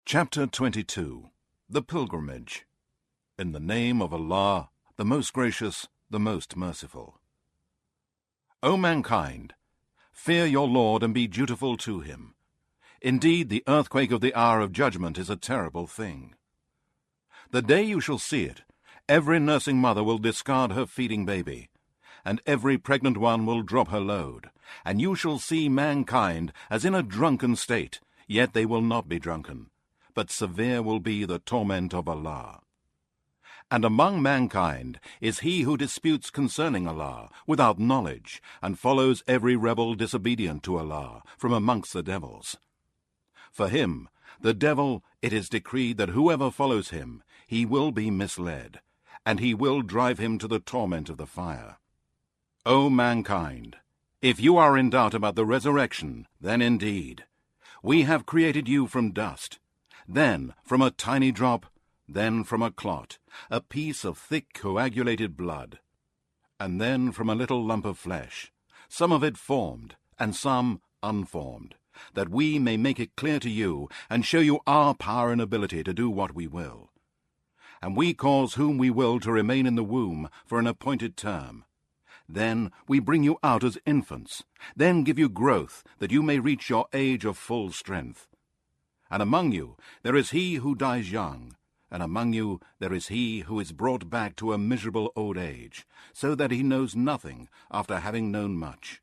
Chapter 22. The Pilgrimage. In the name of Allah, the most gracious, the most merciful. O mankind, fear your Lord and be dutiful to him. Indeed, the earthquake of the hour of judgment is a terrible thing. The day you shall see it, every nursing mother will discard her feeding baby, and every pregnant one will drop her load, and you shall see mankind as in a drunken state, yet they will not be drunken, but severe will be the torment of Allah. And among mankind is he who disputes concerning Allah without knowledge, and follows every rebel disobedient to Allah from amongst the devils. For him, the devil, it is decreed that whoever follows him, he will be misled, and he will drive him to the torment of the fire. O mankind, if you are in doubt about the resurrection, then indeed, we have created you from dust, then from a tiny drop, then from a clot, a piece of thick coagulated blood, and then from a little lump of flesh, some of it formed, and some unformed, that we may make it clear to you, and show you our power and ability to do what we will. And we cause whom we will to remain in the womb for an appointed term. Then we bring you out as infants, then give you growth, that you may reach your age of full strength. And among you there is he who dies young, and among you there is he who is brought back to a miserable old age, so that he knows nothing after having known much.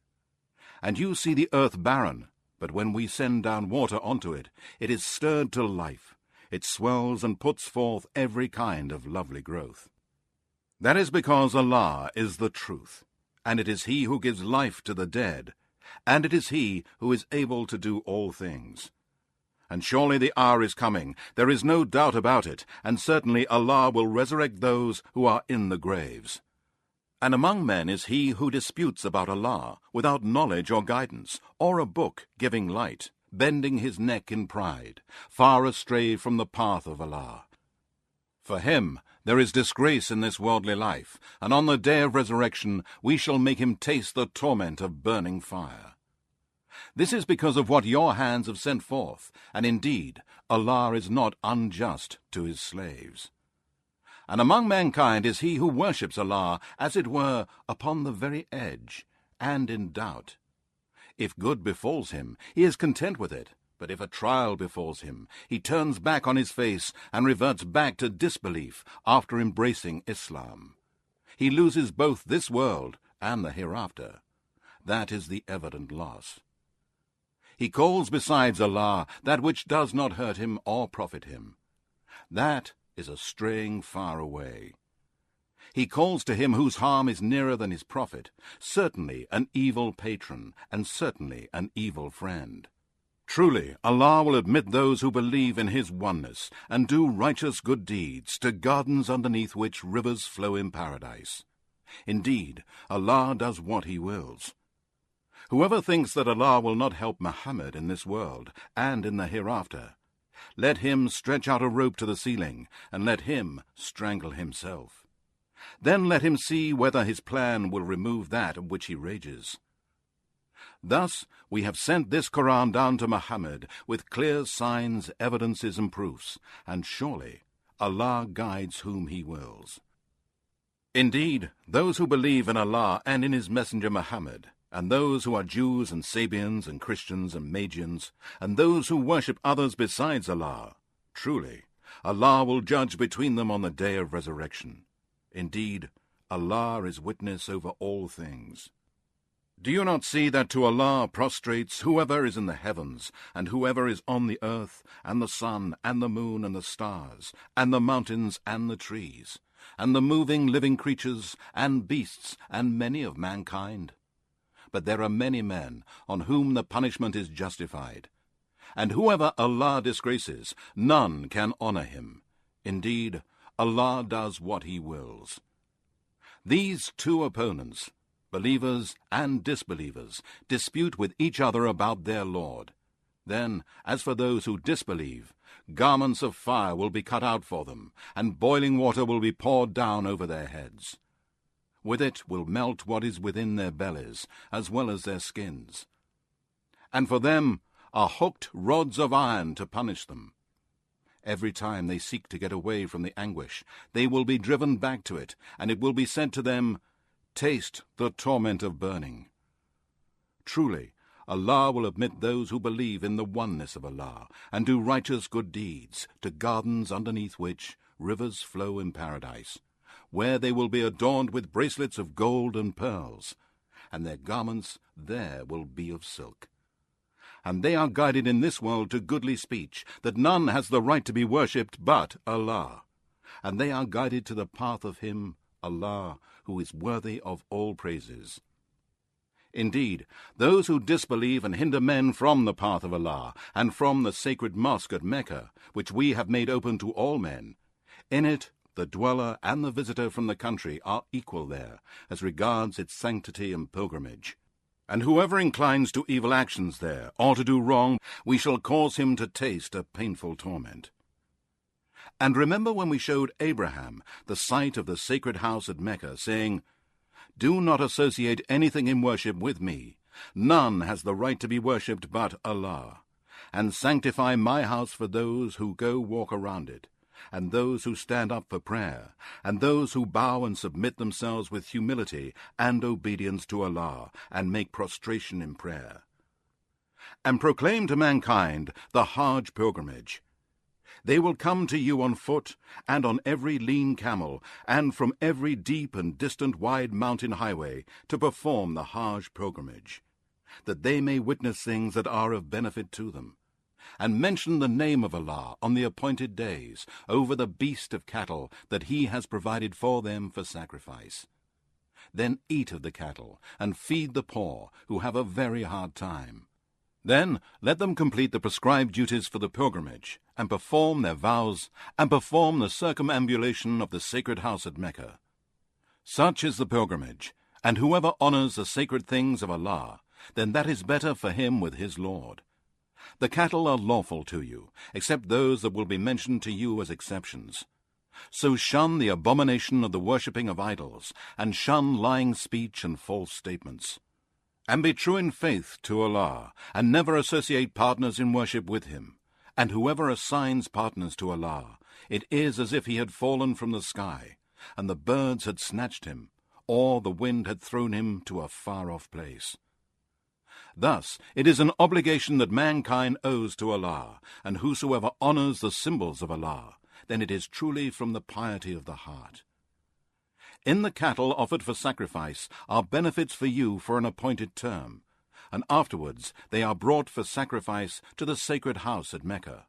And you see the earth barren, but when we send down water onto it, it is stirred to life. It swells and puts forth every kind of lovely growth. That is because Allah is the truth, and it is he who gives life to the dead, and it is he who is able to do all things. And surely the hour is coming, there is no doubt about it, and certainly Allah will resurrect those who are in the graves. And among men is he who disputes about Allah, without knowledge or guidance, or a book giving light, bending his neck in pride, far astray from the path of Allah. For him there is disgrace in this worldly life, and on the day of resurrection we shall make him taste the torment of burning fire. This is because of what your hands have sent forth, and indeed Allah is not unjust to his slaves. And among mankind is he who worships Allah, as it were, upon the very edge, and in doubt. If good befalls him, he is content with it, but if a trial befalls him, he turns back on his face and reverts back to disbelief after embracing Islam. He loses both this world and the hereafter. That is the evident loss. He calls besides Allah that which does not hurt him or profit him. That is a straying far away. He calls to him whose harm is nearer than his profit, certainly an evil patron, and certainly an evil friend. Truly, Allah will admit those who believe in his oneness, and do righteous good deeds, to gardens underneath which rivers flow in paradise. Indeed, Allah does what he wills. Whoever thinks that Allah will not help Muhammad in this world and in the hereafter, let him stretch out a rope to the ceiling, and let him strangle himself. Then let him see whether his plan will remove that of which he rages. Thus we have sent this Qur'an down to Muhammad with clear signs, evidences, and proofs, and surely Allah guides whom he wills. Indeed, those who believe in Allah and in his messenger Muhammad, and those who are Jews and Sabians and Christians and Magians, and those who worship others besides Allah, truly, Allah will judge between them on the day of resurrection. Indeed, Allah is witness over all things. Do you not see that to Allah prostrates whoever is in the heavens, and whoever is on the earth, and the sun, and the moon, and the stars, and the mountains, and the trees, and the moving living creatures, and beasts, and many of mankind? But there are many men on whom the punishment is justified. And whoever Allah disgraces, none can honor him. Indeed, Allah does what he wills. These two opponents, believers and disbelievers, dispute with each other about their Lord. Then, as for those who disbelieve, garments of fire will be cut out for them, and boiling water will be poured down over their heads. With it will melt what is within their bellies, as well as their skins. And for them are hooked rods of iron to punish them. Every time they seek to get away from the anguish, they will be driven back to it, and it will be said to them, "Taste the torment of burning." Truly, Allah will admit those who believe in the oneness of Allah and do righteous good deeds to gardens underneath which rivers flow in paradise, where they will be adorned with bracelets of gold and pearls, and their garments there will be of silk. And they are guided in this world to goodly speech, that none has the right to be worshipped but Allah. And they are guided to the path of Him, Allah, who is worthy of all praises. Indeed, those who disbelieve and hinder men from the path of Allah, and from the sacred mosque at Mecca, which we have made open to all men, in it the dweller and the visitor from the country are equal there, as regards its sanctity and pilgrimage. And whoever inclines to evil actions there, or to do wrong, we shall cause him to taste a painful torment. And remember when we showed Abraham the site of the sacred house at Mecca, saying, "Do not associate anything in worship with me. None has the right to be worshipped but Allah. And sanctify my house for those who go walk around it, and those who stand up for prayer, and those who bow and submit themselves with humility and obedience to Allah, and make prostration in prayer. And proclaim to mankind the Hajj pilgrimage. They will come to you on foot, and on every lean camel, and from every deep and distant wide mountain highway, to perform the Hajj pilgrimage, that they may witness things that are of benefit to them, and mention the name of Allah on the appointed days over the beast of cattle that He has provided for them for sacrifice. Then eat of the cattle, and feed the poor, who have a very hard time. Then let them complete the prescribed duties for the pilgrimage, and perform their vows, and perform the circumambulation of the sacred house at Mecca. Such is the pilgrimage, and whoever honors the sacred things of Allah, then that is better for him with his Lord. The cattle are lawful to you, except those that will be mentioned to you as exceptions. So shun the abomination of the worshipping of idols, and shun lying speech and false statements. And be true in faith to Allah, and never associate partners in worship with Him. And whoever assigns partners to Allah, it is as if he had fallen from the sky, and the birds had snatched him, or the wind had thrown him to a far-off place. Thus, it is an obligation that mankind owes to Allah, and whosoever honors the symbols of Allah, then it is truly from the piety of the heart. In the cattle offered for sacrifice are benefits for you for an appointed term, and afterwards they are brought for sacrifice to the sacred house at Mecca.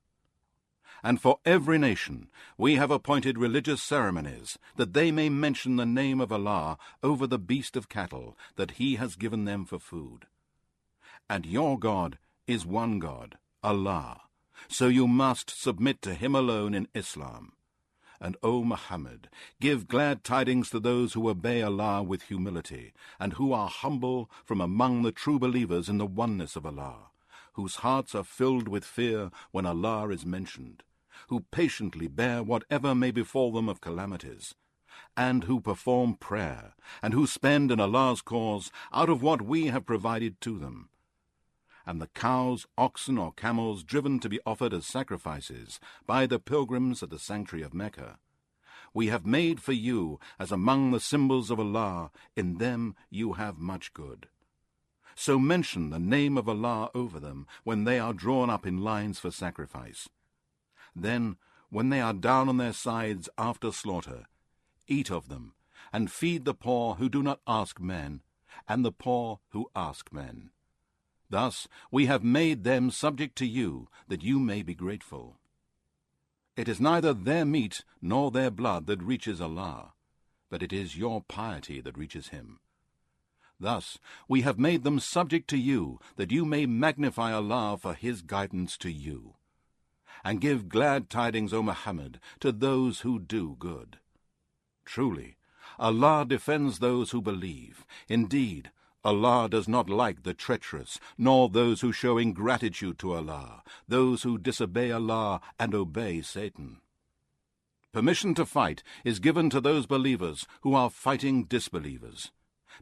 And for every nation we have appointed religious ceremonies, that they may mention the name of Allah over the beast of cattle that He has given them for food. And your God is one God, Allah, so you must submit to Him alone in Islam. And, O Muhammad, give glad tidings to those who obey Allah with humility, and who are humble from among the true believers in the oneness of Allah, whose hearts are filled with fear when Allah is mentioned, who patiently bear whatever may befall them of calamities, and who perform prayer, and who spend in Allah's cause out of what we have provided to them. And the cows, oxen, or camels driven to be offered as sacrifices by the pilgrims at the sanctuary of Mecca, we have made for you as among the symbols of Allah. In them you have much good. So mention the name of Allah over them when they are drawn up in lines for sacrifice. Then, when they are down on their sides after slaughter, eat of them, and feed the poor who do not ask men, and the poor who ask men. Thus we have made them subject to you, that you may be grateful. It is neither their meat nor their blood that reaches Allah, but it is your piety that reaches Him. Thus we have made them subject to you, that you may magnify Allah for His guidance to you. And give glad tidings, O Muhammad, to those who do good. Truly, Allah defends those who believe. Indeed, Allah does not like the treacherous, nor those who show ingratitude to Allah, those who disobey Allah and obey Satan. Permission to fight is given to those believers who are fighting disbelievers,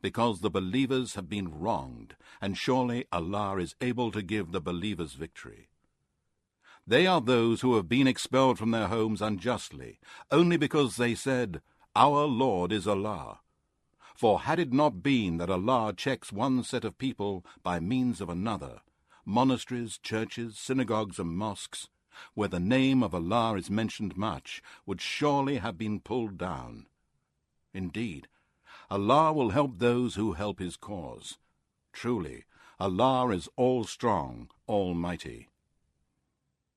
because the believers have been wronged, and surely Allah is able to give the believers victory. They are those who have been expelled from their homes unjustly, only because they said, "Our Lord is Allah." For had it not been that Allah checks one set of people by means of another, monasteries, churches, synagogues, and mosques, where the name of Allah is mentioned much, would surely have been pulled down. Indeed, Allah will help those who help his cause. Truly, Allah is all-strong, almighty.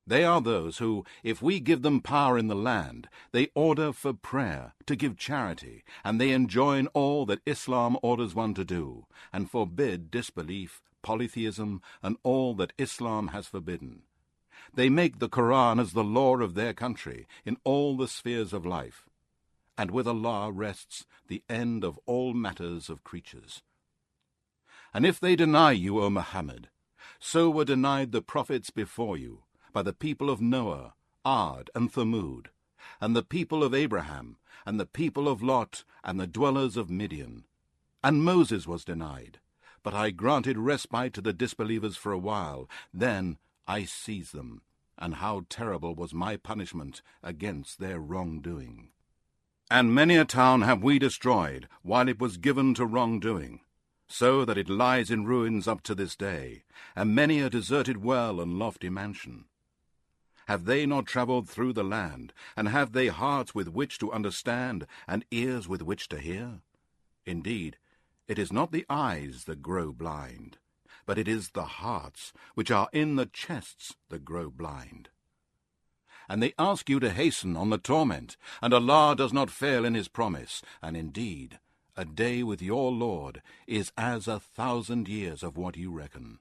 They are those who, if we give them power in the land, they order for prayer, to give charity, and they enjoin all that Islam orders one to do, and forbid disbelief, polytheism, and all that Islam has forbidden. They make the Qur'an as the law of their country in all the spheres of life, and with Allah rests the end of all matters of creatures. And if they deny you, O Muhammad, so were denied the prophets before you, by the people of Noah, Ad, and Thamud, and the people of Abraham, and the people of Lot, and the dwellers of Midian. And Moses was denied, but I granted respite to the disbelievers for a while. Then I seized them, and how terrible was my punishment against their wrongdoing. And many a town have we destroyed, while it was given to wrongdoing, so that it lies in ruins up to this day, and many a deserted well and lofty mansion. Have they not travelled through the land, and have they hearts with which to understand, and ears with which to hear? Indeed, it is not the eyes that grow blind, but it is the hearts which are in the chests that grow blind. And they ask you to hasten on the torment, and Allah does not fail in his promise, and indeed, a day with your Lord is as 1,000 years of what you reckon.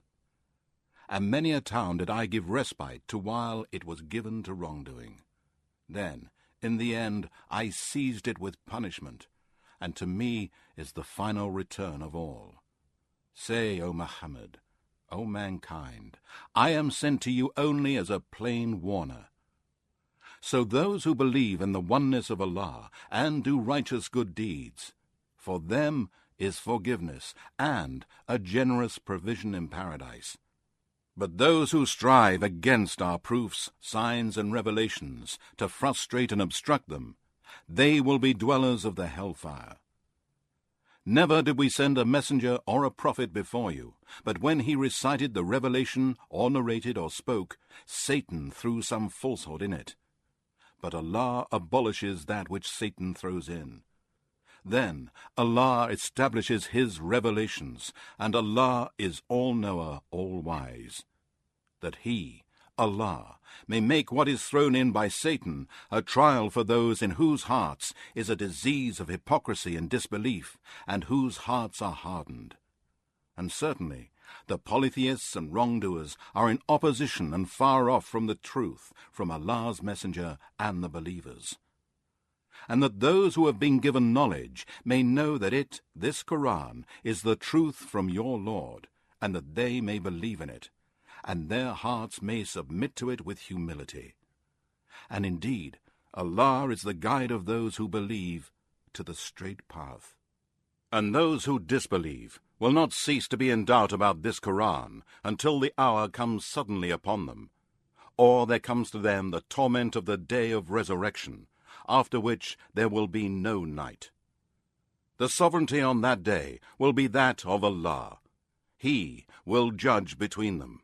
And many a town did I give respite to while it was given to wrongdoing. Then, in the end, I seized it with punishment, and to me is the final return of all. Say, O Muhammad, O mankind, I am sent to you only as a plain warner. So those who believe in the oneness of Allah and do righteous good deeds, for them is forgiveness and a generous provision in paradise. But those who strive against our proofs, signs, and revelations, to frustrate and obstruct them, they will be dwellers of the hellfire. Never did we send a messenger or a prophet before you, but when he recited the revelation, or narrated or spoke, Satan threw some falsehood in it. But Allah abolishes that which Satan throws in. Then Allah establishes his revelations, and Allah is all-knower, all-wise, that he, Allah, may make what is thrown in by Satan a trial for those in whose hearts is a disease of hypocrisy and disbelief, and whose hearts are hardened. And certainly the polytheists and wrongdoers are in opposition and far off from the truth, from Allah's messenger and the believers. And that those who have been given knowledge may know that it, this Qur'an, is the truth from your Lord, and that they may believe in it, and their hearts may submit to it with humility. And indeed, Allah is the guide of those who believe to the straight path. And those who disbelieve will not cease to be in doubt about this Qur'an until the hour comes suddenly upon them, or there comes to them the torment of the day of resurrection, after which there will be no night. The sovereignty on that day will be that of Allah. He will judge between them.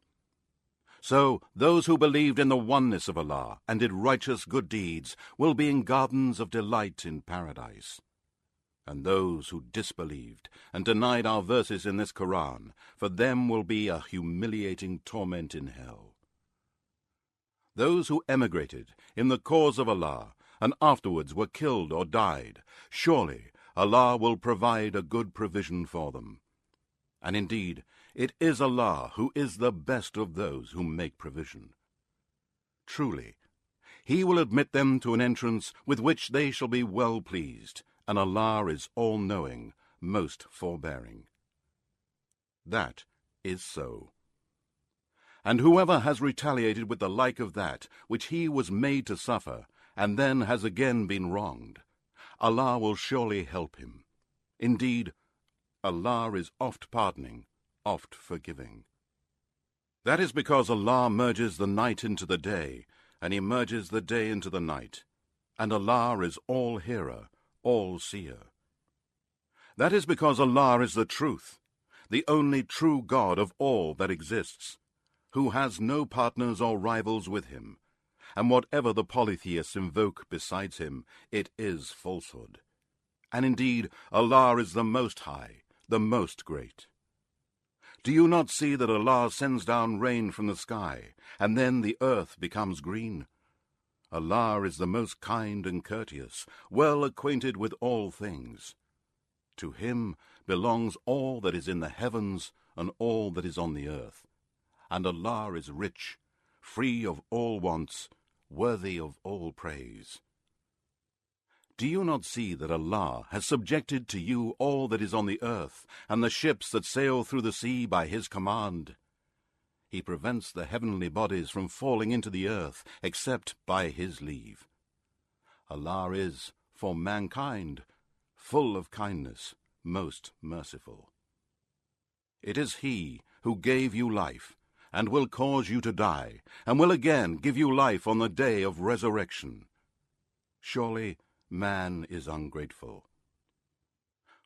So those who believed in the oneness of Allah and did righteous good deeds will be in gardens of delight in paradise. And those who disbelieved and denied our verses in this Qur'an, for them will be a humiliating torment in hell. Those who emigrated in the cause of Allah and afterwards were killed or died, surely Allah will provide a good provision for them. And indeed, it is Allah who is the best of those who make provision. Truly, He will admit them to an entrance with which they shall be well pleased, and Allah is all-knowing, most forbearing. That is so. And whoever has retaliated with the like of that which he was made to suffer, and then has again been wronged, Allah will surely help him. Indeed, Allah is oft pardoning, oft forgiving. That is because Allah merges the night into the day, and He merges the day into the night, and Allah is all-hearer, all-seer. That is because Allah is the truth, the only true God of all that exists, who has no partners or rivals with Him, and whatever the polytheists invoke besides Him, it is falsehood. And indeed, Allah is the Most High, the Most Great. Do you not see that Allah sends down rain from the sky, and then the earth becomes green? Allah is the most kind and courteous, well acquainted with all things. To Him belongs all that is in the heavens and all that is on the earth. And Allah is rich, free of all wants, worthy of all praise. Do you not see that Allah has subjected to you all that is on the earth, and the ships that sail through the sea by His command? He prevents the heavenly bodies from falling into the earth, except by His leave. Allah is, for mankind, full of kindness, most merciful. It is He who gave you life, and will cause you to die, and will again give you life on the day of resurrection. Surely, man is ungrateful.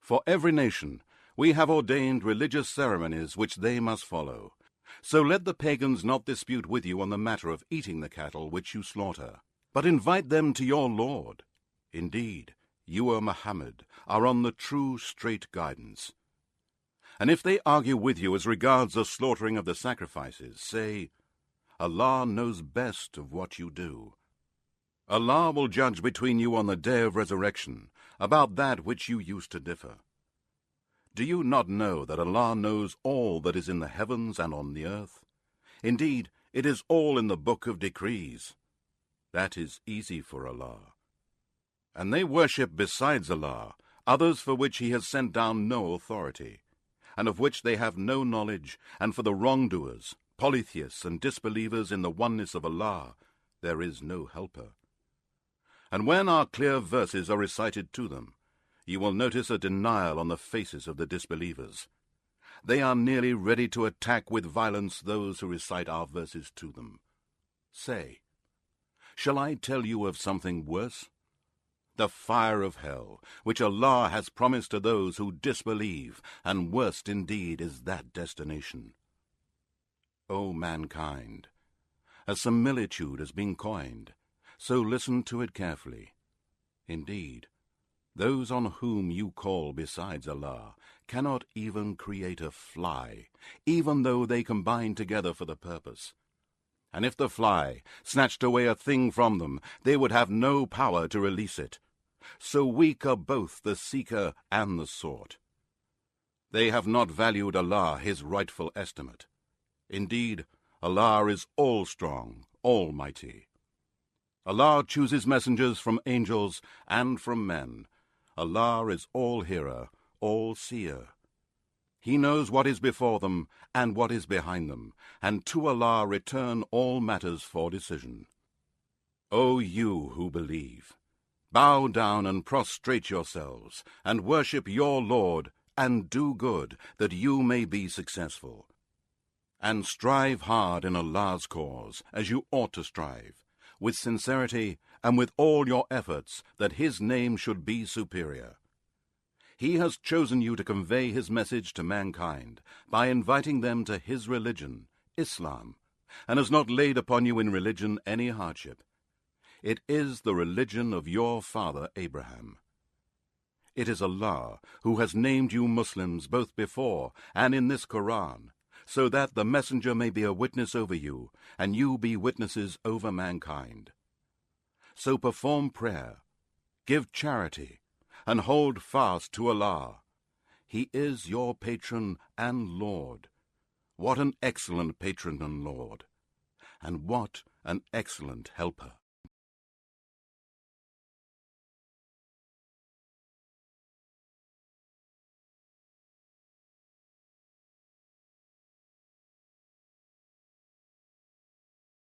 For every nation we have ordained religious ceremonies which they must follow. So let the pagans not dispute with you on the matter of eating the cattle which you slaughter, but invite them to your Lord. Indeed, you, O Muhammad, are on the true straight guidance. And if they argue with you as regards the slaughtering of the sacrifices, say, Allah knows best of what you do. Allah will judge between you on the day of resurrection about that which you used to differ. Do you not know that Allah knows all that is in the heavens and on the earth? Indeed, it is all in the book of decrees. That is easy for Allah. And they worship besides Allah others for which He has sent down no authority, and of which they have no knowledge, and for the wrongdoers, polytheists and disbelievers in the oneness of Allah, there is no helper. And when our clear verses are recited to them, you will notice a denial on the faces of the disbelievers. They are nearly ready to attack with violence those who recite our verses to them. Say, shall I tell you of something worse? The fire of hell, which Allah has promised to those who disbelieve, and worst indeed is that destination. O mankind, a similitude has been coined, so listen to it carefully. Indeed, those on whom you call besides Allah cannot even create a fly, even though they combine together for the purpose. And if the fly snatched away a thing from them, they would have no power to release it. So weak are both the seeker and the sought. They have not valued Allah His rightful estimate. Indeed, Allah is all-strong, almighty. Allah chooses messengers from angels and from men. Allah is all-hearer, all-seer. He knows what is before them and what is behind them, and to Allah return all matters for decision. O you who believe, bow down and prostrate yourselves, and worship your Lord, and do good, that you may be successful. And strive hard in Allah's cause, as you ought to strive, with sincerity and with all your efforts, that His name should be superior. He has chosen you to convey His message to mankind by inviting them to His religion, Islam, and has not laid upon you in religion any hardship. It is the religion of your father Abraham. It is Allah who has named you Muslims both before and in this Qur'an, so that the messenger may be a witness over you, and you be witnesses over mankind. So perform prayer, give charity, and hold fast to Allah. He is your patron and Lord. What an excellent patron and Lord, and what an excellent helper.